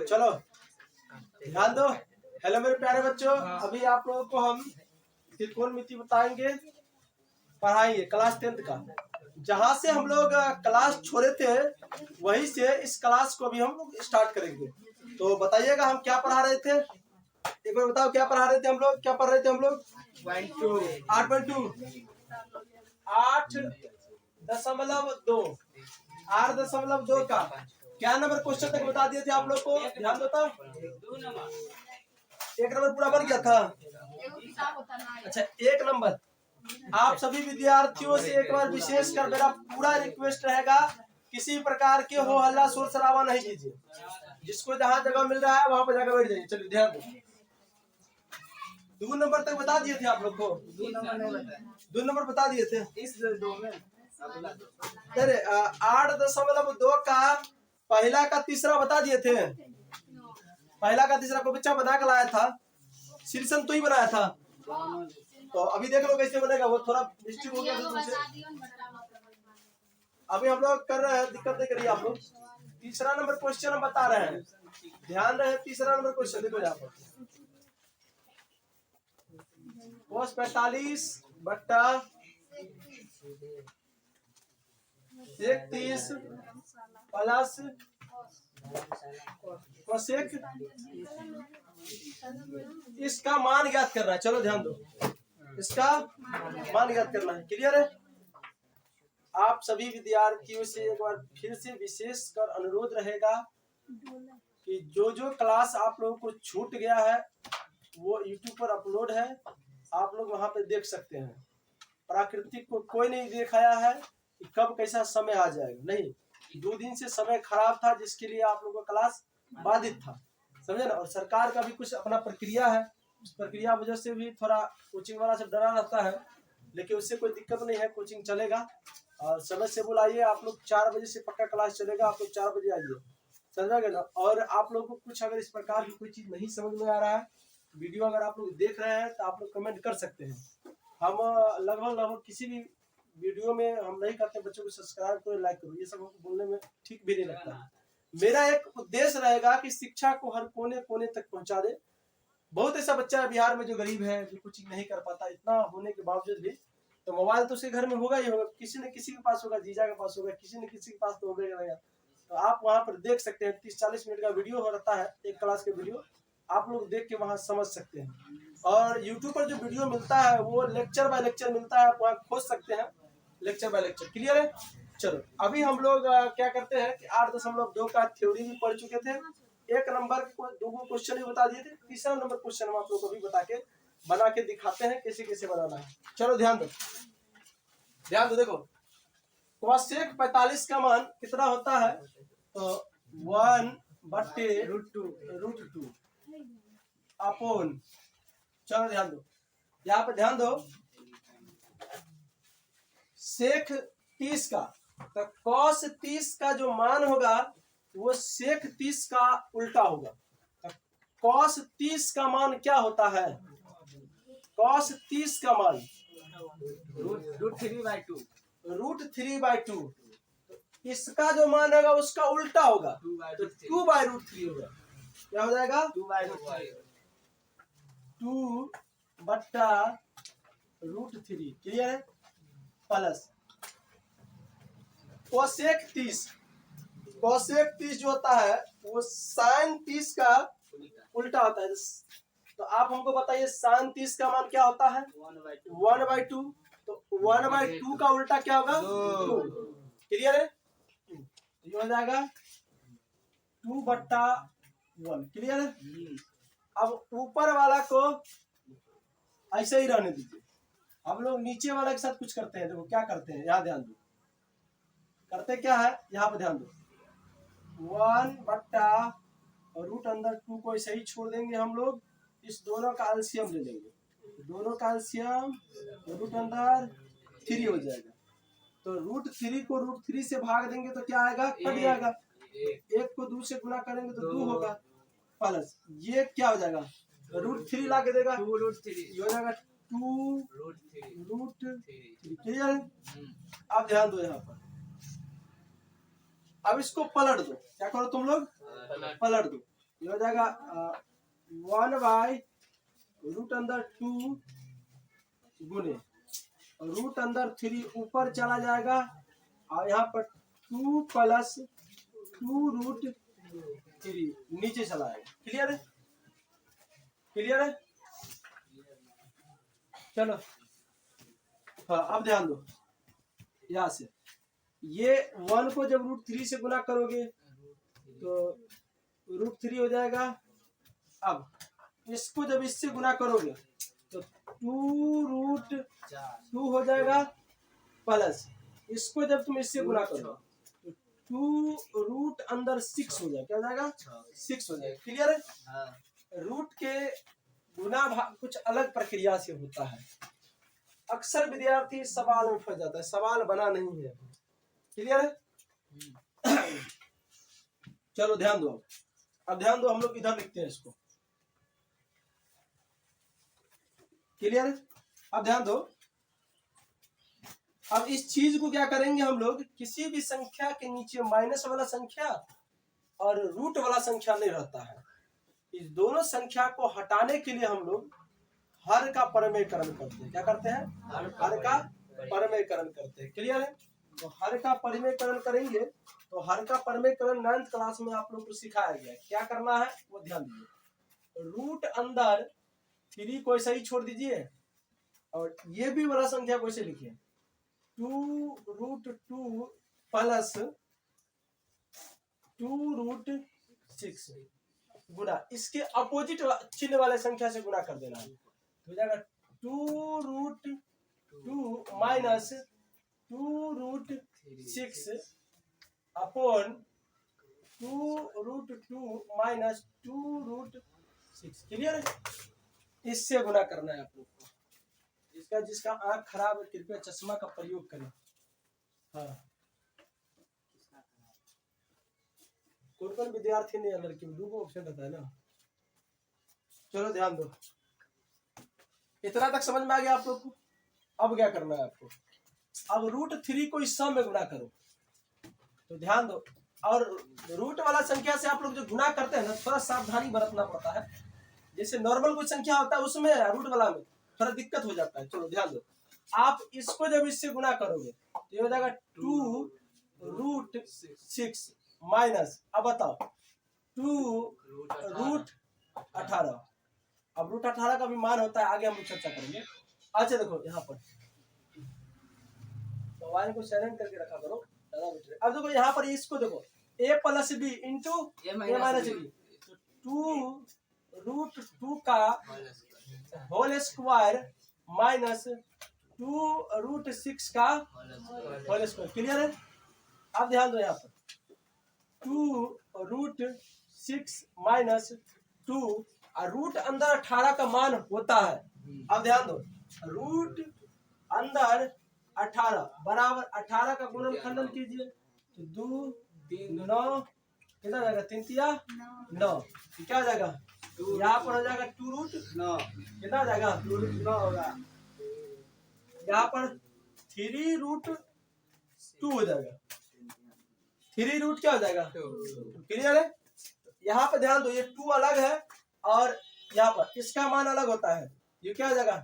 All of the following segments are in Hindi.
चलो ध्यान दो। हेलो मेरे प्यारे बच्चों, अभी आप लोगों को हम त्रिकोणमिति बताएंगे, पढ़ाएंगे क्लास 10 का। जहां से हम लोग क्लास छोड़े थे वहीं से इस क्लास को भी हम लोग स्टार्ट करेंगे। तो बताइएगा हम क्या पढ़ा रहे थे, एक बार बताओ क्या पढ़ा रहे थे हम लोग, क्या पढ़ रहे थे हम लोग? 8.2 8.2 8.2 का क्या नंबर क्वेश्चन तक बता दिए थे आप लोग को? ध्यान दो तो। 1 नंबर पूरा बन गया था। अच्छा 1 नंबर। आप सभी विद्यार्थियों से एक बार विशेष कर मेरा पूरा रिक्वेस्ट रहेगा, किसी प्रकार के हो हल्ला शोर शराबा नहीं कीजिए। जिसको जहाँ जगह मिल रहा है वहां पर जाकर बैठ जाइए। चलिए ध्यान दो। 2 नंबर तक बता दिए थे आप लोग को। 2 नंबर बता दिए थे इस 2 में। अरे 8.2 का पहला का तीसरा बता दिए थे। पहला का तीसरा को बच्चा बना के लाया था, शीर्षण तो ही बनाया था। तो अभी देख लो कैसे बनेगा, वो थोड़ा मिस्टेक हो गया था तुमसे। अभी हम लोग कर रहे हैं, दिक्कत नहीं करिए आप लोग। तीसरा नंबर क्वेश्चन हम बता रहे हैं, ध्यान रहे। तीसरा नंबर क्वेश्चन देखो यहाँ पर, cos 45 बट्टा 31 प्लस कोसेक, इसका मान ज्ञात करना है। चलो ध्यान दो, इसका मान ज्ञात करना है। क्लियर है? आप सभी विद्यार्थियों से एक बार फिर से विशेष कर अनुरोध रहेगा कि जो जो क्लास आप लोगों को छूट गया है वो YouTube पर अपलोड है, आप लोग वहां पे देख सकते हैं। प्राकृतिक को कोई नहीं दिखाया है कि कब कैसा समय आ जाएगा, नहीं। 2 दिन से समय खराब था जिसके लिए आप लोगों का क्लास बाधित था, समझे ना। और सरकार का भी कुछ अपना प्रक्रिया है, उस प्रक्रिया वजह से भी थोड़ा कोचिंग वाला सब डरा रहता है, लेकिन उससे कोई दिक्कत नहीं है, कोचिंग चलेगा। और समय से बुलाइए, आप लोग 4 बजे से पक्का क्लास चलेगा, आप लोग 4 बजे आइए, समझोगे ना। और आप लोग को कुछ अगर इस प्रकार की कोई चीज नहीं समझ में आ रहा है, वीडियो अगर आप लोग देख रहे हैं तो आप लोग कमेंट कर सकते हैं। हम लगभग किसी भी वीडियो में हम नहीं करते बच्चों को सब्सक्राइब करो, लाइक करो, ये सब हमको बोलने में ठीक भी नहीं लगता। मेरा एक उद्देश्य रहेगा कि शिक्षा को हर कोने कोने तक पहुंचा दे। बहुत ऐसा बच्चा है बिहार में जो गरीब है, जो कोचिंग नहीं कर पाता, इतना होने के बावजूद भी तो मोबाइल तो उसके घर में होगा ही होगा, किसी न किसी के पास होगा, जीजा के पास होगा, किसी न किसी के पास तो होगा। तो आप वहां पर देख सकते हैं, 30-40 मिनट का वीडियो हो रहता है, एक क्लास के वीडियो आप लोग देख के वहां समझ सकते हैं। और यूट्यूब पर जो वीडियो मिलता है वो लेक्चर बाय लेक्चर मिलता है, आप वहाँ खोज सकते हैं लेक्चर बाय लेक्चर। क्लियर है? चलो अभी हम लोग क्या करते हैं कि 8.2 का थ्योरी भी पढ़ चुके थे, 1 नंबर को 2 क्वेश्चन भी बता दिए थे। तीसरा नंबर क्वेश्चन हम आप लोग को भी बना के दिखाते हैं कैसे कैसे बनाना है। चलो ध्यान दो, ध्यान दो। देखो कोसेक 45 का मान कितना होता है? तो 1/√2 अपॉन, चलो ध्यान दो, यहाँ पे ध्यान दो, सेक 30 का, तो कॉस 30 का जो मान होगा वो सेक 30 का उल्टा होगा। तो कॉस 30 का मान क्या होता है? कॉस 30 का मान √3/2। इसका जो मान होगा उसका उल्टा होगा, तो 2/√3 होगा। क्या हो जाएगा? 2/√3। क्लियर है? प्लस कोसेक 30 जो होता है वो साइन 30 का उल्टा होता है। तो आप हमको बताइए साइन 30 का मान क्या होता है? 1/2। तो 1/2 का उल्टा क्या होगा? 2। क्लियर है? ये हो जाएगा 2/1। क्लियर है? अब ऊपर वाला को ऐसे ही रहने दीजिए, हम लोग नीचे वाला के साथ कुछ करते हैं। देखो क्या करते हैं, यहाँ ध्यान दो, करते क्या है, यहाँ पे ध्यान दो। 1/√2 को ऐसे ही छोड़ देंगे हम लोग, इस दोनों का एलसीएम ले लेंगे, दोनों का एलसीएम √3 हो जाएगा। तो √3 को √3 से भाग देंगे तो क्या आएगा? कट जाएगा। 1 को 2 से गुना करेंगे तो 2 होगा, प्लस ये क्या हो जाएगा? √3 ला के देगा, 2√3 ये हो जाएगा 2√3। क्लियर है? अब ध्यान दो यहाँ पर, अब इसको पलट दो। क्या करो तुम लोग? पलट दो। ये हो जाएगा 1/√2 गुने √3 ऊपर चला जाएगा और यहाँ पर 2 + 2√3 नीचे चला आएगा। क्लियर है? क्लियर है? चलो हाँ, अब ध्यान दो यहाँ से, ये 1 को जब √3 से गुना करोगे तो √3 हो जाएगा। अब इसको जब इससे गुना करोगे तो 2√2 हो जाएगा, प्लस इसको जब तुम इससे गुना करो तो 2√6 हो जाएगा। क्या हो जाएगा? 6 हो जाएगा। क्लियर है? रूट के गुना भाग कुछ अलग प्रक्रिया से होता है। अक्सर विद्यार्थी सवाल में फंस जाता है, सवाल बना नहीं है। क्लियर है? चलो ध्यान दो। अब ध्यान दो, हम लोग इधर लिखते हैं इसको। क्लियर है? अब ध्यान दो, अब इस चीज को क्या करेंगे हम लोग, किसी भी संख्या के नीचे माइनस वाला संख्या और रूट वाला संख्या नहीं रहता है। इस दोनों संख्या को हटाने के लिए हम लोग हर का परमेयकरण करते हैं। क्या करते हैं? हर का परमेयकरण करते हैं। क्लियर है? तो हर का परमेयकरण करेंगे तो हर का परमेयकरण 9th क्लास में आप लोग को सिखाया गया। क्या करना है वो ध्यान दीजिए। रूट अंदर 3 को ऐसा ही छोड़ दीजिए और ये भी वाला संख्या को ऐसे लिखिए 2√2 + 2√6 गुना इसके अपोजिट चिन्ह वाले संख्या से गुना कर देना है। तो हो जाएगा 2√2 - 2√6 अपॉन 2√2 - 2√6। क्लियर है? इससे गुना करना है आप लोग को। जिसका आंख खराब है कृपया चश्मा का प्रयोग करें। हाँ, कौन विद्यार्थी नहीं, लड़की में 2 ऑप्शन रहता है ना। चलो ध्यान दो, इतना तक समझ में आ गया आप लोग को? अब क्या करना है आपको, अब √3 को इस सम में गुना करो। तो ध्यान दो, और रूट वाला संख्या से आप लोग जो गुना करते हैं ना, थोड़ा सावधानी बरतना पड़ता है। जैसे नॉर्मल कोई संख्या होता है उसमें रूट वाला में थोड़ा दिक्कत हो जाता है। चलो ध्यान दो, आप इसको जब इससे गुना करोगे तो ये हो जाएगा 2√6 माइनस, अब बताओ 2√18। अब √18 का भी मान होता है, आगे हम चर्चा करेंगे। अच्छा देखो यहाँ पर मोबाइल को साइलेंट करके रखा करो। अब देखो यहाँ पर इसको देखो a + b into a - b, तो 2√2 का होल स्क्वायर माइनस 2√6 का होल स्क्वायर। क्लियर है? अब ध्यान दो यहाँ पर 2√6 माइनस 2 और रूट अंदर 18 का मान होता है। अब ध्यान दो, रूट अंदर 18 बराबर 18 का गुणनखंडन कीजिए तो 2 3 9 कितना जाएगा, 3 तिया 9, क्या हो जाएगा, यहाँ पर हो जाएगा 2√9, कितना हो जाएगा 2√9 होगा। यहाँ पर 3√2 हो जाएगा, 3 रूट क्या हो जाएगा 2। क्लियर है? यहाँ पर ध्यान दो, ये 2 अलग है और यहाँ पर इसका मान अलग होता है। ये क्या हो जाएगा,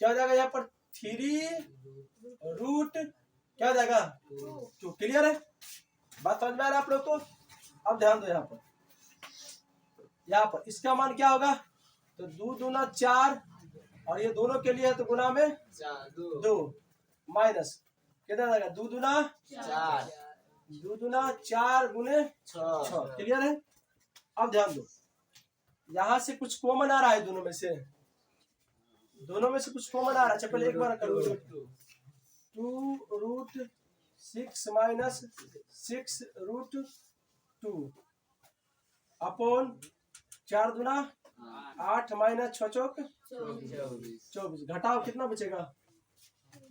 क्या हो जाएगा यहाँ पर 3√, क्या हो जाएगा 2। क्लियर है? बात समझ में आ रहा है आप लोग को? अब ध्यान दो, यहाँ पर इसका मान क्या होगा, तो 2 दूना 4 और ये दोनों के लिए है तो गुना में 2 माइनस कितना जाएगा 2 दूना 4, 2 दूना 4 गुने 6। क्लियर है? अब ध्यान दो, यहाँ से कुछ कॉमन आ रहा है, दोनों में से कुछ कॉमन आ रहा है। अच्छा पहले एक बार करो 2√6 माइनस 6√2 अपॉन 4 दूना 8 माइनस 6 चौक 24। घटाओ कितना बचेगा,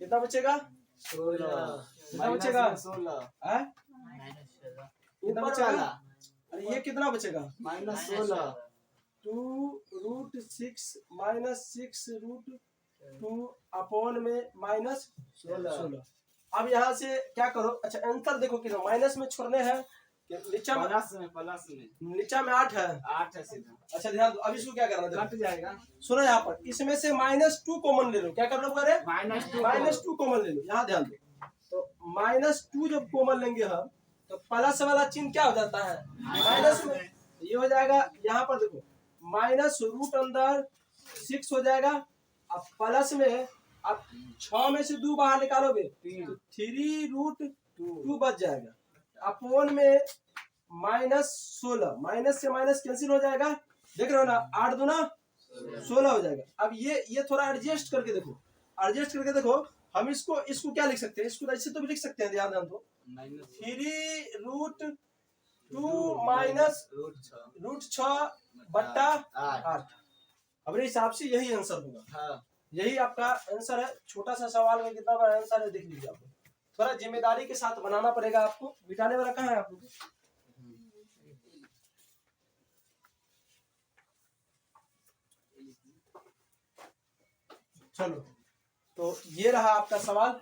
16 कितना बचेगा 16 कितना बचेगा, अरे ये कितना बचेगा -16। 2√6 माइनस 6√2 अपॉन में -16। अब यहाँ से क्या करो, अच्छा आंसर देखो कितना माइनस में छोड़ने हैं नीचा में प्लस में नीचा में 8 है। 8 है सीधा। अच्छा ध्यान दो, अब इसको क्या करना है, कट जाएगा। सुनो यहाँ पर, इसमें से -2 कॉमन ले लो। क्या कर लो अरे, -2 कॉमन ले लो। यहाँ ध्यान दो, तो -2 जब कॉमन लेंगे हम, तो प्लस वाला चिन्ह क्या हो जाता है, माइनस में। ये हो जाएगा, यहाँ पर देखो माइनस रूट अंदर 6 हो जाएगा। अब प्लस में अब 6 में से 2 बाहर निकालोगे तो 3√2 बच जाएगा। अपोन में -16, माइनस से माइनस कैंसिल हो जाएगा, देख रहे हो ना, 8 दूना 16 हो जाएगा। अब ये थोड़ा एडजस्ट करके देखो, एडजस्ट करके देखो, हम इसको क्या लिख सकते हैं, इसको ऐसे तो भी लिख सकते हैं, ध्यान दो, 3√2 माइनस √6 बट्टा 8। अपने हिसाब से यही आंसर होगा। हाँ। यही आपका आंसर है। छोटा सा सवाल में कितना बड़ा आंसर है देख लीजिए। आपको थोड़ा जिम्मेदारी के साथ बनाना पड़ेगा। आपको मिटाने वाला कहाँ है आप लोग, चलो। तो ये रहा आपका सवाल,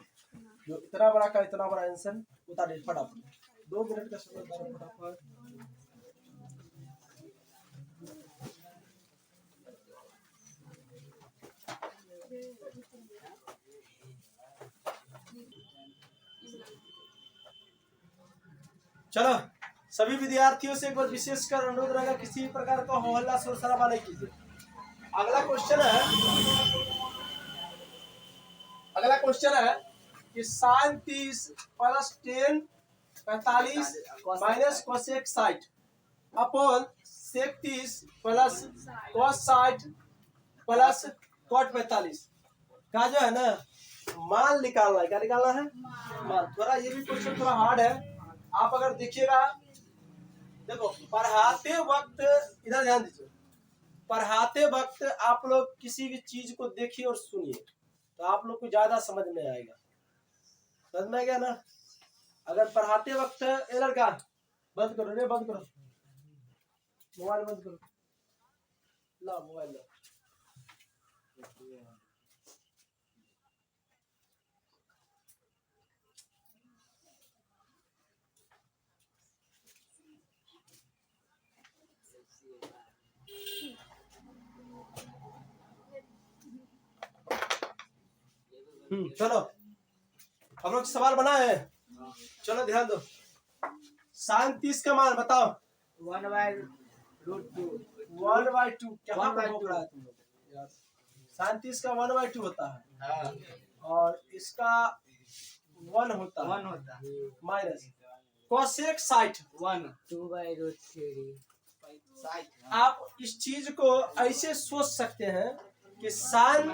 जो इतना बड़ा का इतना बड़ा आंसर उतारे फटाफट। 2 मिनट का समय फटाफट। चलो, सभी विद्यार्थियों से एक बार विशेष कर अनुरोध रहेगा, किसी भी प्रकार का हो हल्ला शोर शराबा नहीं कीजिए। अगला क्वेश्चन है कि sin 30 plus 10 45 minus cosec 60 upon sec 30 plus cos 60 plus cot 45 का जो है ना मान निकालना है। क्या निकालना है, मान। थोड़ा ये भी क्वेश्चन थोड़ा हार्ड है। आप अगर देखिएगा, देखो पढ़ाते वक्त, इधर ध्यान दीजिए, पढ़ाते वक्त आप लोग किसी भी चीज को देखिए और सुनिए, तो आप लोग को ज्यादा समझ में आएगा। समझ में आ गया ना। अगर पढ़ाते वक्त, ए लड़का बंद करो रे, बंद करो मोबाइल, बंद करो, ला मोबाइल ला। चलो, हम लोग सवाल बनाए हैं। चलो ध्यान दो, sin 30 का मान बताओ। 1/√2। 1/2 क्या बोल रहा है तुम लोग यार। sin 30 का 1/2 होता है। हाँ। और इसका 1 होता है माइनस कोसेक 60 2/√3। आप इस चीज को ऐसे सोच सकते हैं कि sin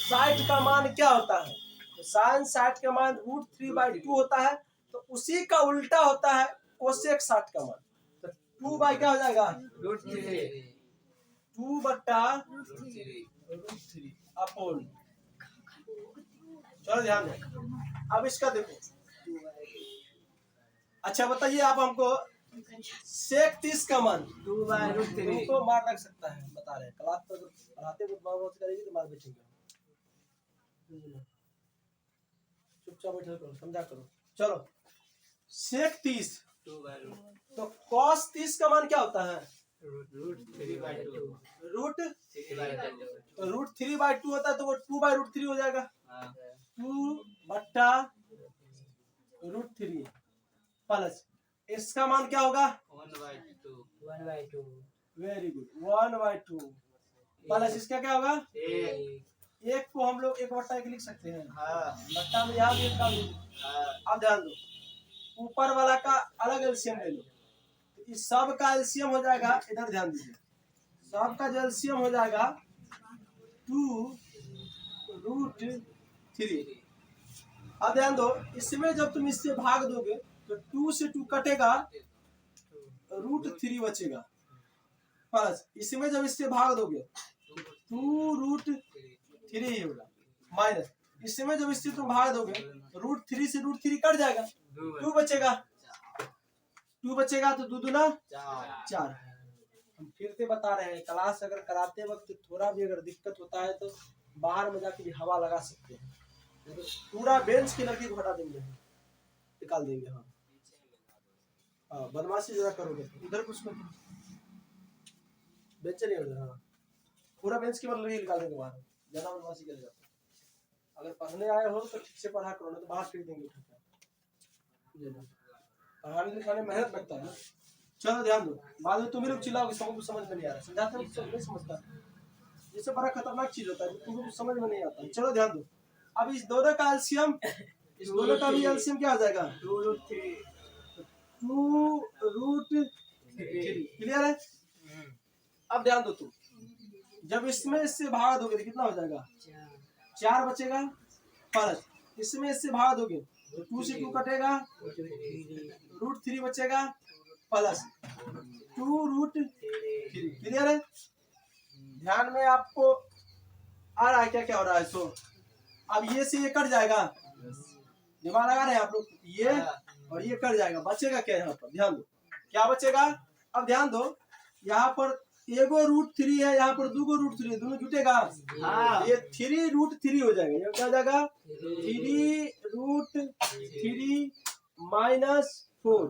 60 का मान क्या होता है, तो sin 60 का मान √3/2 होता है, तो उसी का उल्टा होता है कोसेक 60 का मान। तो 2 बाई क्या हो जाएगा, √3। 2/√3 अपोन। चलो ध्यान दो, अब इसका देखो। अच्छा बताइए आप हमको, सेक 30 का मान 2/√3 तो मार लग सकता है, बता रहे हैं। क्लास पर पढ़ाते बहुत करेगी तो मार बैठेंगे। चुपचाप बैठे करो, समझा करो। चलो, सेक 30 तो कॉस 30 का मान क्या होता है, √3/2। √3/2 होता है, तो वो 2/√3 हो जाएगा। 2/√3 प्लस इसका मान क्या होगा, 1/2। वेरी गुड, 1/2 प्लस इसका क्या होगा, एक को हम लोग 1/1 लिख सकते हैं। बट्टा में यहाँ भी एक का भी। अब ध्यान दो, ऊपर वाला का अलग एलसीएम ले लो, तो इस सब का एलसीएम हो जाएगा, इधर ध्यान दीजिए, सब का जो एलसीएम हो जाएगा 2√3। अब ध्यान दो, इसमें जब तुम इससे भाग दोगे तो 2 से 2 कटेगा, √3 बचेगा। प्लस इसमें जब इससे भाग दोगे 2√3 ही होगा, माइनस इसमें जब इससे तुम भाग दोगे √3 से √3 कट जाएगा, 2 बचेगा। 2 बचेगा तो 2 दूना 4। हम फिर से बता रहे हैं, क्लास अगर कराते वक्त थोड़ा भी अगर दिक्कत होता है तो बाहर में जाके भी हवा लगा सकते हैं, तो पूरा बेंच की लड़की को हटा देंगे, निकाल देंगे हम। हाँ बदमाशी जरा करोगे इधर कुछ मत बेंच नहीं उधर। हाँ पूरा बेंच के मतलब ही निकाल देंगे बाहर, ज्यादा बदमाशी करेगा तो। अगर पढ़ने आए हो तो ठीक से पढ़ा करो, नहीं तो बाहर फेंक देंगे उठा के। पढ़ाने लिखाने में मेहनत लगता है। चलो ध्यान दो, बाद में तुम्हें लोग चिल्लाओगे, सबको कुछ समझ में नहीं आ रहा, समझाते हो सब नहीं समझता, ये सब बड़ा खतरनाक चीज होता है, तुमको कुछ समझ में नहीं आता। चलो ध्यान दो, अब इस दोनों का एलसीएम, इस दोनों का भी एलसीएम क्या आ जाएगा 2√3 2√3। क्लियर है? अब ध्यान दो तुम, जब इसमें इससे भाग दोगे तो कितना हो जाएगा 4 बचेगा प्लस इसमें इससे भाग दोगे तो 2 से 2 कटेगा, √3 बचेगा प्लस 2√3। क्लियर है? ध्यान में आपको आ रहा है क्या क्या हो रहा है? सो अब ये से ये कट जाएगा, दिमाग लगा रहे हैं आप लोग, ये और ये कट जाएगा, बचेगा क्या यहाँ पर? ध्यान दो क्या बचेगा। अब ध्यान दो, यहाँ पर एगो √3 है, यहाँ पर 2 √3 है, दोनों जुटेगा। हाँ। ये 3√3 हो जाएगा, ये क्या हो जाएगा 3√3 -4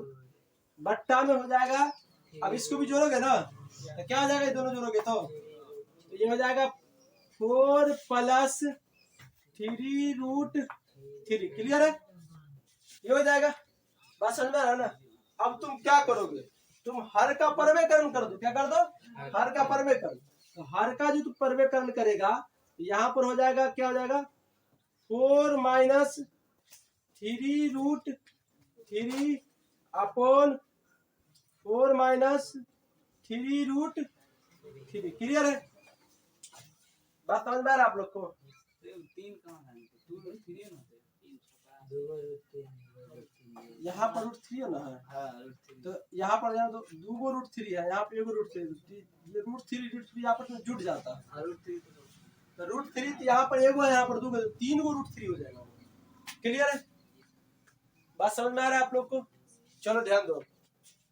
बट्टा में हो जाएगा। अब इसको भी जोड़ोगे ना तो क्या हो जाएगा, ये दोनों जोड़ोगे तो ये हो जाएगा 4 + 3√3। क्लियर है? ये हो जाएगा, बात समझ में आ रहा है ना? अब तुम क्या करोगे, तुम हर का परवेकरण कर दो। क्या कर दो? हर का परवेकरण। तो हर का जो तुम परवेकरण करेगा यहाँ पर हो जाएगा, क्या हो जाएगा 4 - 3√3 अपॉन 4 - 3√3। क्लियर है? बात समझ में आ रहा है आप लोग को? 3 कहाँ है? 2√3 है ना? यहाँ पर √3 है ना है? तो यहाँ पर यहाँ तो 2 √3 है, यहाँ पे 1 √3, ये √3 आपस में जुट जाता है। तो √3 तो यहाँ पर 1 है, यहाँ पर 2 है, 3 √3 हो जाएगा। क्लियर है? बात समझ में आ रहा है आप लोग को? चलो ध्यान दो,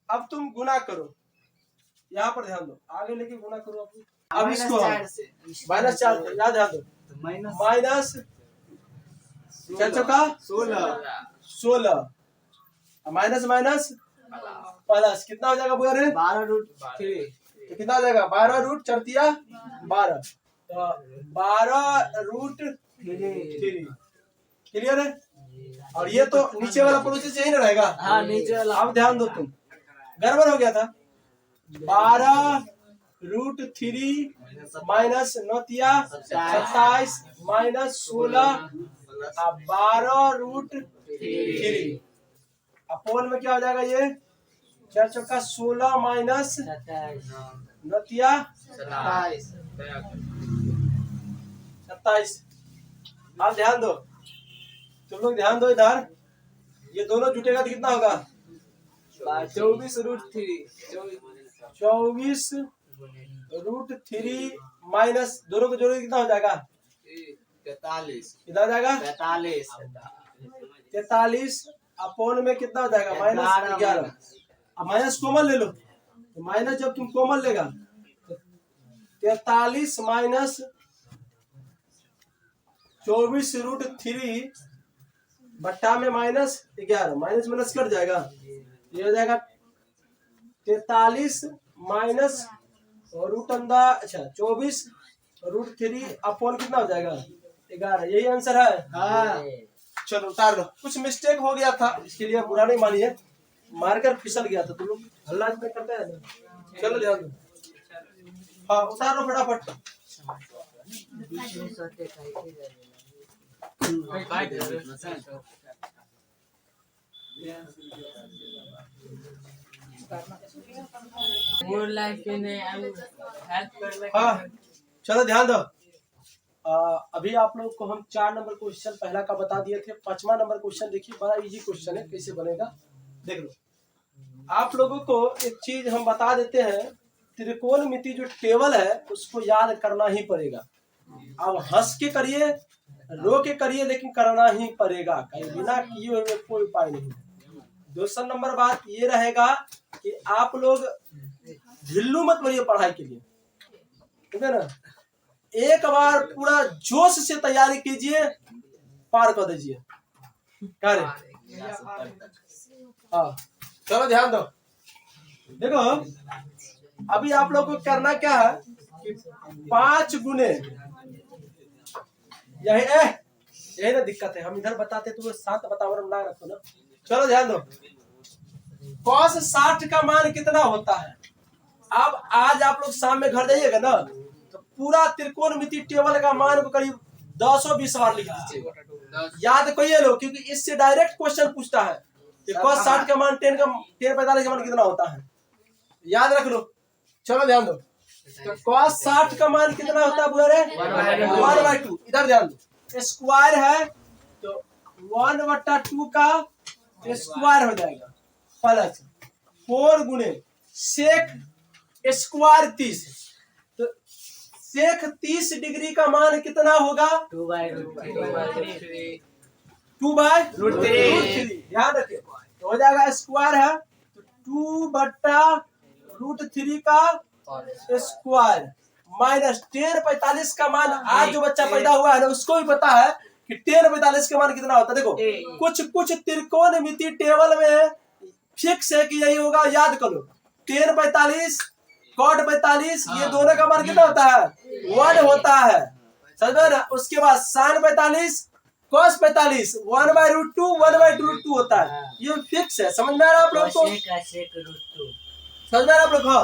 अब तुम गुना करो, यहाँ पर ध्यान दो, आगे लेके गुना करो। अब इसको -4 याद ध्यान दो, माइनस क्या चौका 16 माइनस माइनस प्लस कितना हो जाएगा बोल रहे? 12√3 तो कितना हो जाएगा 12√4 12, तो 12√3। क्लियर है? और ये तो नीचे वाला प्रोसेस यही ना रहेगा। हाँ नीचे वाला। अब ध्यान दो, तुम गड़बड़ हो गया था। 12√3 - 9 27 -16 12√3 अपोल में क्या हो जाएगा, ये 4 चौका 16 माइनस 9 27। अब ध्यान दो, तुम लोग ध्यान दो इधर, ये दोनों जुटेगा तो कितना होगा 24√3 माइनस दोनों को जोड़ोगे कितना हो जाएगा 43। कितना हो जाएगा 43 अपोन में कितना हो जाएगा -11। अब माइनस कॉमन ले लो, तो माइनस जब तुम कॉमन लेगा तो 43 माइनस 24√3 बट्टा में -11, माइनस माइनस कट जाएगा, ये हो जाएगा 43 माइनस अच्छा 24√3 अपोन कितना हो जाएगा 11। यही आंसर है। हाँ। चलो उतार लो, कुछ मिस्टेक हो गया था, इसके लिए बुरा नहीं मानिए, मारकर फिसल गया था, तुम लोग हल्ला में करते हैं ना। चलो ध्यान दो, हाँ उतार लो फटाफट। हाँ चलो ध्यान दो, अभी आप लोग को हम 4 नंबर क्वेश्चन पहला का बता दिए थे। 5वां नंबर क्वेश्चन देखिए, बड़ा इजी क्वेश्चन है, कैसे बनेगा देख लो। आप लोगों को एक चीज हम बता देते हैं, त्रिकोणमिति जो टेबल है उसको याद करना ही पड़ेगा। अब हंस के करिए, रो के करिए, लेकिन करना ही पड़ेगा, कहीं बिना किए हुए कोई उपाय नहीं। दूसरा नंबर बात ये रहेगा कि आप लोग ढिल्लू मत बनिए पढ़ाई के लिए, ठीक है ना। एक बार पूरा जोश से तैयारी कीजिए, पार कर दीजिए। हाँ चलो ध्यान दो। देखो अभी आप लोग को करना क्या है कि 5 गुने यही ना दिक्कत है, हम इधर बताते तो वो शांत वातावरण ना रखो ना। चलो ध्यान दो, cos 60 का मान कितना होता है। अब आज आप लोग शाम में घर जाइएगा ना तो पूरा त्रिकोणमिति टेबल का मान को करीब 10-20 बार लिख लीजिएगा, याद करिए लो, क्योंकि इससे डायरेक्ट क्वेश्चन पूछता है कि cos 60 का मान 10 45 का मान कितना होता है, याद रख लो। चलो ध्यान दो, तो cos 60 का मान कितना होता है बोले 1/2। इधर ध्यान दो, स्क्वायर है तो 1/2 का स्क्वायर हो जाएगा प्लस 4 गुने सेक स्क्वायर 30, तो सेक 30 डिग्री का मान कितना होगा 2/√3। ध्यान रखिए, तो हो जाएगा स्क्वायर है तो 2/√3 का स्क्वायर माइनस 10/45 का मान। आज जो बच्चा पैदा हुआ है ना उसको भी पता है कि 10/45 का मान कितना होता है। देखो कुछ त्रिकोणमिति टेबल में फिक्स है कि यही होगा, याद करो 10/45 cot 45 ये दोनों का मान कितना होता है 1 होता है, समझ में ना। उसके बाद sin 45 cos 45 1/√2 होता है, ये फिक्स है, समझ में आ रहा है आप लोग को, समझ में आ रहा है आप लोग को।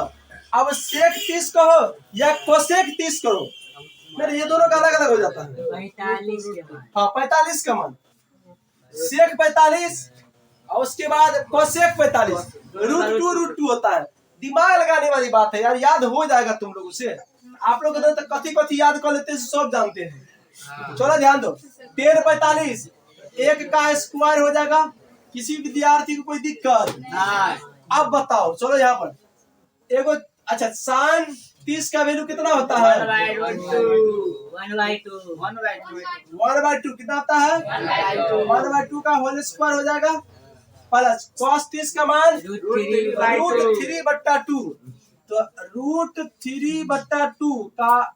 अब सेक 30 कहो या कोसेक 30 करो, मेरे ये दोनों का अलग अलग हो जाता है। 45 का मान सेक 45 और उसके बाद कोसेक 45 √2 होता है। दिमाग लगाने वाली बात है यार, याद हो जाएगा तुम लोगों से। आप लोग तो कथी याद कर लेते हैं सब जानते हैं। चलो ध्यान दो, 10/45 1 का स्क्वायर हो जाएगा, किसी विद्यार्थी को कोई दिक्कत। अब बताओ, चलो यहाँ पर एगो अच्छा साइन 30 का वैल्यू कितना होता है 1/2 कितना होता है 1/2 का होल स्क्वायर हो जाएगा प्लस cos 30 का मान √3/2, तो √3/2 का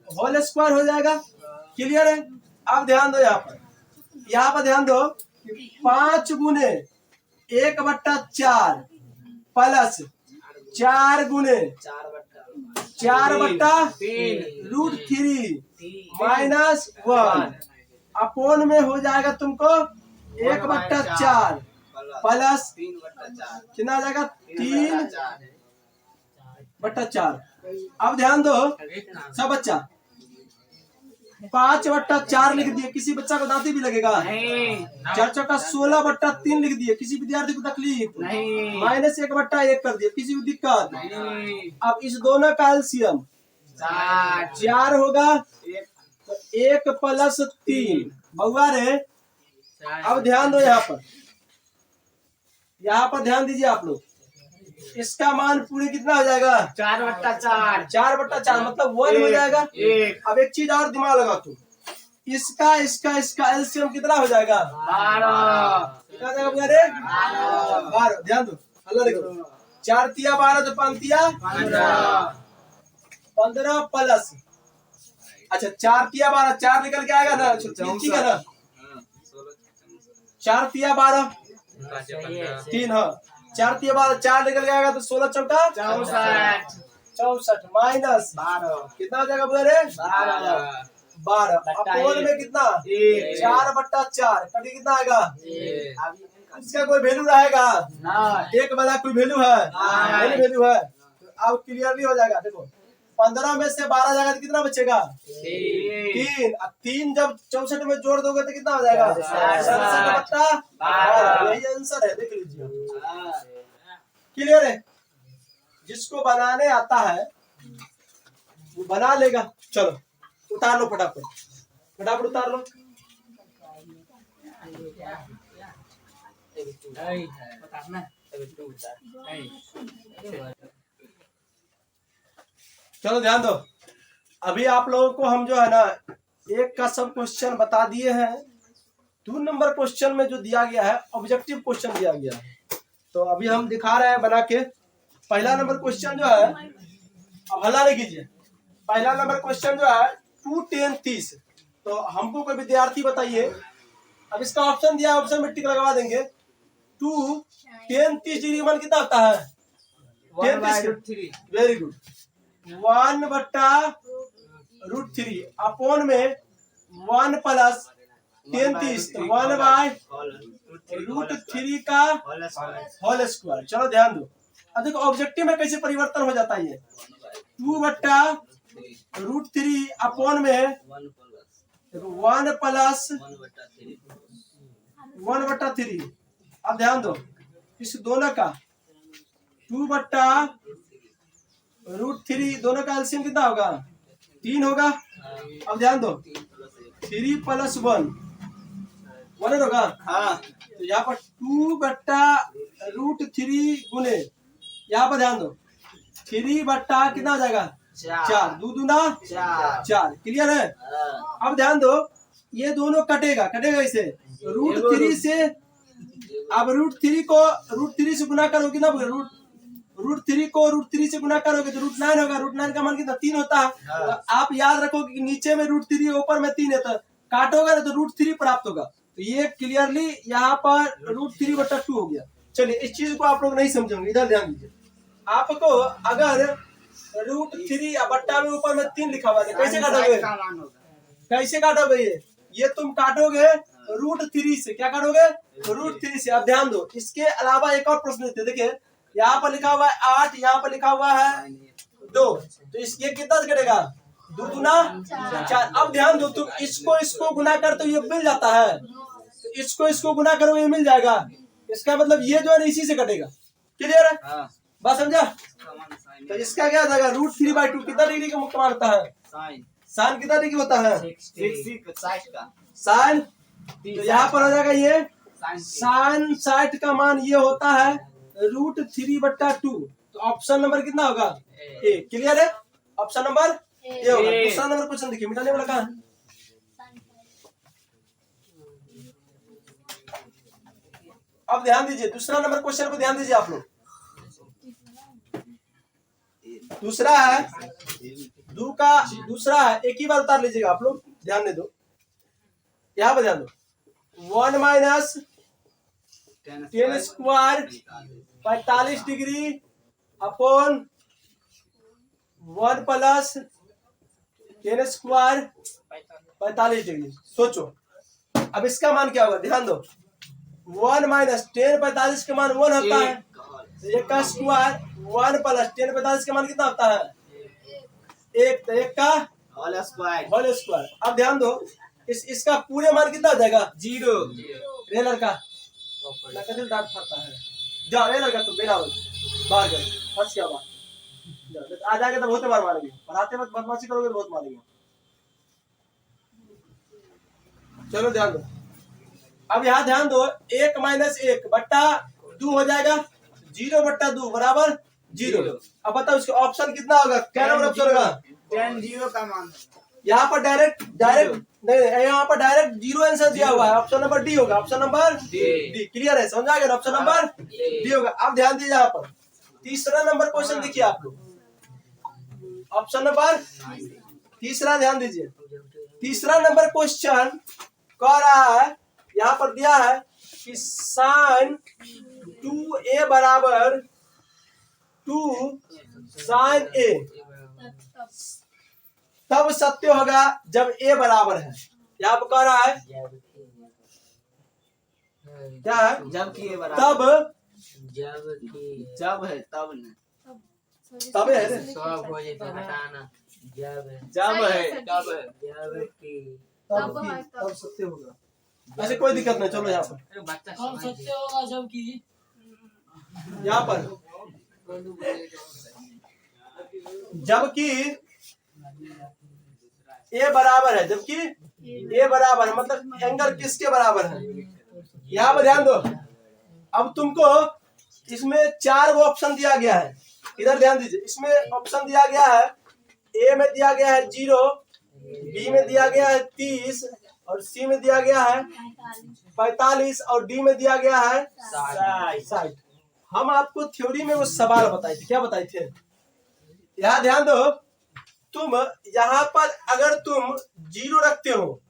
होल स्क्वायर हो जाएगा। क्लियर है। अब ध्यान दो, यहाँ पर ध्यान दो 5 गुने 1/4 प्लस 4 गुने 4/√3 माइनस 1 अपोन में हो जाएगा तुमको 1/4 प्लस कितना आ जाएगा 3/4। अब ध्यान दो सब बच्चा 5/4 लिख दिए, किसी बच्चा को दांती भी लगेगा 4 चौका 16/3 लिख दिए, किसी विद्यार्थी को तकलीफ नहीं, माइनस 1/1 कर दिए, किसी को दिक्कत नहीं। अब इस दोनों का एलसीएम 4 होगा तो 1 प्लस 3 बउआ रे। अब ध्यान दो, यहाँ पर ध्यान दीजिए आप लोग, इसका मान पूरी कितना हो जाएगा 4/4 मतलब 1 हो जाएगा। अब एक चीज और दिमाग लगा तू, इसका एलसीएम कितना हो जाएगा 12। कितना हो जाएगा 12। ध्यान दो, अल्लाह देखो 4 तिया 12 तो 5 तिया 15 प्लस अच्छा 4 तिया 12 4 निकल के आएगा ना, ठीक है ना 4 तिया 12 3 हाँ 4 तिया 12 4 निकल के आएगा तो 16 चौका 64 माइनस 12 कितना हो जाएगा बोले 12 अपोन में कितना 4/4 कभी कितना आएगा इसका कोई वैल्यू रहेगा 1 वाला कोई वैल्यू है वैल्यू है। अब क्लियरली हो जाएगा। देखो 15 में से 12 जाएगा तो कितना बचेगा 3। अब 3 जब 64 में जोड़ दोगे तो कितना हो जाएगा 67/12। यही आंसर है, देख लीजिए। क्लियर है। जिसको बनाने आता है वो बना लेगा। चलो उतार लो फटाफट उतार लो। चलो ध्यान दो, अभी आप लोगों को हम जो है ना एक का सब क्वेश्चन बता दिए हैं। 2 नंबर क्वेश्चन में जो दिया गया है ऑब्जेक्टिव क्वेश्चन दिया गया है, तो अभी हम दिखा रहे हैं बना के। पहला नंबर क्वेश्चन जो है, अब हल्ला नहीं कीजिए, पहला नंबर क्वेश्चन जो है 2 10 30। तो हमको कोई विद्यार्थी बताइए, अब इसका ऑप्शन दिया, ऑप्शन में टिक लगवा देंगे। टू टेन 30 डिग्री मान कितना होता है? 1 by 30 √3 वेरी गुड 1/√3 अपॉन में 1 प्लस 33 तो 1/√3 का होल स्क्वायर। चलो ध्यान दो, अब देखो ऑब्जेक्टिव में कैसे परिवर्तन हो जाता है ये 2/√3 अपॉन में 1 प्लस 1/3। अब ध्यान दो इस दोनों का 2/√3 दोनों का एलसीएम कितना होगा? 3 होगा। अब ध्यान दो 3 + 1 होगा। हाँ तो यहाँ पर 2/√3 गुने यहाँ पर ध्यान दो 3 बट्टा कितना हो जाएगा? 4 2 दूना 4। क्लियर है? अब ध्यान दो ये दोनों कटेगा इसे √3 से। अब √3 को √3 से गुना करोगे ना, √3 को √3 से गुना करोगे तो √9 होगा। √9 का मान कितना? 3 होता है। तो आप याद रखोगे कि नीचे में √3 ऊपर में 3 है, तो काटोगे ना तो √3 प्राप्त होगा। तो ये क्लियरली यहाँ पर √3/2 हो गया। चलिए इस चीज को आप लोग नहीं समझेंगे, इधर ध्यान दीजिए। आपको अगर √3 बट्टा में ऊपर में 3 लिखा हुआ है कैसे काटोगे? कैसे काटोगे? ये तुम काटोगे √3 से। क्या काटोगे? √3 से। अब ध्यान दो इसके अलावा एक और प्रश्न देते, देखिए यहाँ पर लिखा हुआ है 8, यहाँ पर लिखा हुआ है 2, तो ये कितना कटेगा? 2 दूना 4। अब ध्यान दो तुम इसको गुना कर तो ये मिल जाता है, तो इसको गुना करो ये मिल जाएगा। इसका मतलब ये जो है इसी से कटेगा। क्लियर है? बात समझा? तो इसका क्या जाएगा? √3/2 कितना डिग्री का मुक्त मानता है? साइन कितना डिग्री होता है? 60 का साइन। तो यहाँ पर हो जाएगा ये साइन 60 का मान ये होता है √3/2। तो ऑप्शन नंबर कितना होगा? ए। क्लियर है? ऑप्शन नंबर ए होगा। दूसरा नंबर क्वेश्चन देखिए, मिटाने वाला कहाँ है? अब ध्यान दीजिए दूसरा नंबर क्वेश्चन को ध्यान दीजिए आप लोग। दूसरा है दूसरा है, एक ही बार उतार लीजिएगा आप लोग, ध्यान दे दो। यहाँ पर ध्यान दो 1 - 10 square 45 degree upon 1 plus 10 square 45 degree. सोचो अब इसका मान क्या होगा? ध्यान दो 1 - 10 45 का मान 1 होता है, एक का स्क्वायर 1 प्लस 10 45 का मान कितना होता है? 1, तो 1 का होल स्क्वायर। अब ध्यान दो इसका पूरे मान कितना हो जाएगा? 0। रे लड़का डांट खाता है, जाओ रे लड़का तुम बेरा बाहर कर फंस गया बात। आ जाएगा तो बहुत बार मारेंगे, पढ़ाते वक्त बदमाशी करोगे तो बहुत मारेंगे। चलो ध्यान दो, अब यहाँ ध्यान दो 1 - 1/2 हो जाएगा 0/2 बराबर 0। अब बताओ इसका ऑप्शन कितना होगा? क्या नंबर ऑप्शन होगा? 10 0 का मान। यहाँ पर डायरेक्ट नहीं, यहाँ पर डायरेक्ट 0 आंसर दिया हुआ है। ऑप्शन नंबर डी होगा। Option number D. क्लियर है? समझ आ गया? ऑप्शन नंबर डी होगा। अब ध्यान दीजिए यहाँ पर तीसरा नंबर क्वेश्चन देखिए आप लोग। ऑप्शन नंबर तीसरा ध्यान दीजिए। तीसरा नंबर क्वेश्चन कह रहा है, यहाँ पर दिया है कि साइन 2a बराबर 2 साइन a तब सत्य होगा जब a बराबर है। यहाँ पर कह रहा है क्या है? जबकि ये बराबर तब जब है तब नहीं। तब है रे। सब हो जाता हटाना जब जब है तब है। तब सत्य होगा। ऐसे कोई दिक्कत नहीं। चलो यहाँ पर बच्चा सत्य होगा जबकि यहाँ पर जबकि ए बराबर है, जबकि ए बराबर है मतलब एंगल किसके बराबर है? यहाँ पर ध्यान दो। अब तुमको इसमें 4 गो ऑप्शन दिया गया है, इधर ध्यान दीजिए। इसमें ऑप्शन दिया गया है, ए में दिया गया है 0, बी में दिया गया है 30 और सी में दिया गया है 45 और डी में दिया गया है 60। हम आपको थ्योरी में वो सवाल बताए थे, क्या बताए थे? यहाँ ध्यान दो, तुम यहाँ पर अगर तुम 0 रखते हो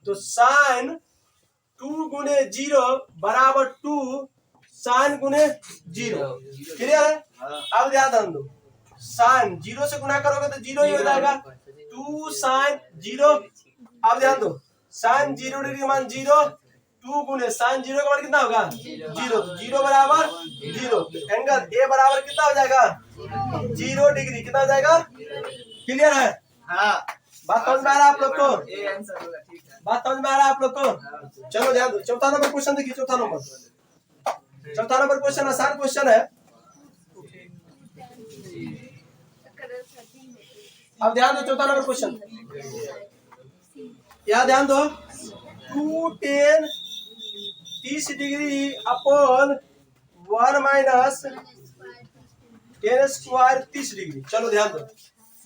तो साइन 2 × 0 बराबर 2 साइन गुने जीरो। क्लियर है? अब ध्यान दो, साइन जीरो से गुना करोगे तो जीरो ही हो जाएगा, 2 साइन जीरो। अब ध्यान दो, साइन 0 डिग्री का मान जीरो, 2 गुने साइन जीरो का मान कितना होगा जीरो, तो जीरो बराबर जीरो। एंगल ए बराबर कितना हो जाएगा 0 डिग्री, कितना हो जाएगा? क्लियर है? हाँ बात समझ में आ रहा है आप लोग को? ये आंसर होगा, ठीक है। बात समझ में आ रहा है आप लोग को? चलो ध्यान दो, चौथा नंबर क्वेश्चन देखिए। चौथा नंबर क्वेश्चन आसान क्वेश्चन है। अब ध्यान दो, चौथा नंबर क्वेश्चन, यहाँ ध्यान दो, 2 tan 30 degree upon 1 minus tan square 30 degree. चलो ध्यान दो,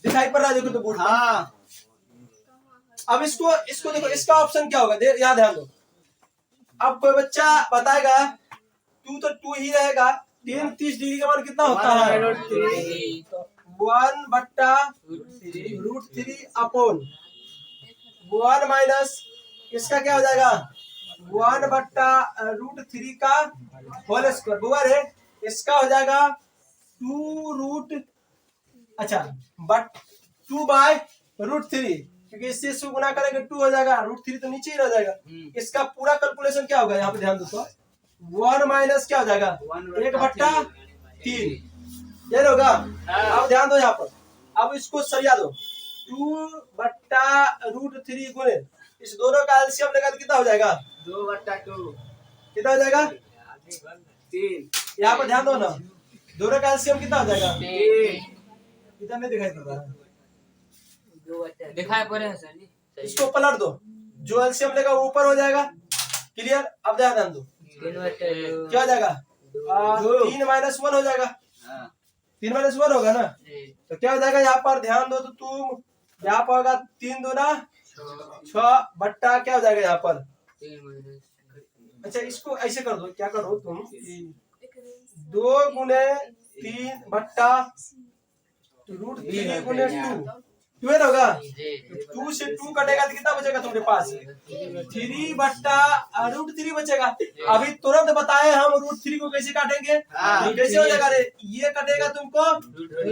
दिखाई पड़ रहा है देखो तो बोर्ड पर। हाँ अब इसको देखो, इसका ऑप्शन क्या होगा, यहाँ ध्यान दो। अब कोई बच्चा बताएगा 2 तो 2 ही रहेगा, tan 30 डिग्री का मान कितना होता है 1/√3 अपॉन 1 माइनस इसका क्या हो जाएगा 1/√3 का होल स्क्वायर बराबर है, इसका हो जाएगा 2 2/√3, क्योंकि इससे इसको गुना करेंगे 2 हो जाएगा, √3 तो नीचे ही रह जाएगा। इसका पूरा कैलकुलेशन क्या होगा, यहाँ पे ध्यान दो तो 1 माइनस क्या हो जाएगा 1/3, ये होगा। अब ध्यान दो यहाँ पर, अब इसको सरिया दो, 2/√3 गुने इस दोनों का एलसीएम लेकर तो कितना हो जाएगा 2/2 कितना हो जाएगा 3 यहाँ पर ध्यान दो ना, दोनों का एलसीएम कितना हो जाएगा 3 कितना नहीं दिखाई पड़ रहा है, दिखाई पड़े हैं सर जी। इसको पलट दो, जो एलसीएम लेगा वो ऊपर हो जाएगा। क्लियर? अब ध्यान दो, क्या हो जाएगा 3 माइनस 1 हो जाएगा, हाँ 3 माइनस 1 होगा ना, तो क्या हो जाएगा यहाँ पर ध्यान दो, तो तुम यहाँ पर होगा 3 दूना 6 बट्टा क्या हो जाएगा यहाँ पर। अच्छा इसको ऐसे कर दो, क्या करो तुम 2 गुने 3 बट्टा √3 गुने 2 होगा, 2 से 2 कटेगा तो कितना बचेगा तुम्हारे पास 3/√3 बचेगा। अभी तुरंत बताए हम √3 को कैसे काटेंगे, कैसे हो जाएगा रे, ये कटेगा तुमको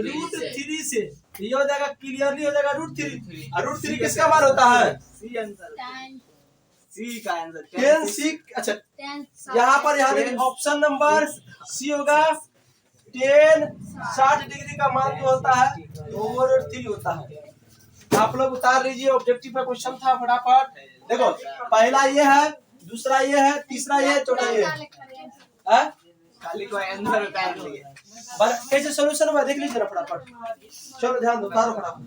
√3 से, ये हो जाएगा क्लियरली हो जाएगा √3, और √3 किसका मान होता है सी आंसर सी का आंसर tan c। अच्छा यहाँ पर यहाँ देखिए ऑप्शन नंबर सी होगा, tan 60 डिग्री का मान जो होता है वो √3 होता है। आप लोग उतार लीजिए, ऑब्जेक्टिव का क्वेश्चन था, फटाफट देखो, पहला ये है, दूसरा ये है, तीसरा ये है, चौथा ये है। खाली कोई आंसर उतार लिए कैसे सोल्यूशन हुआ देख लीजिए ना फटाफट। चलो ध्यान दो, उतारो फटाफट।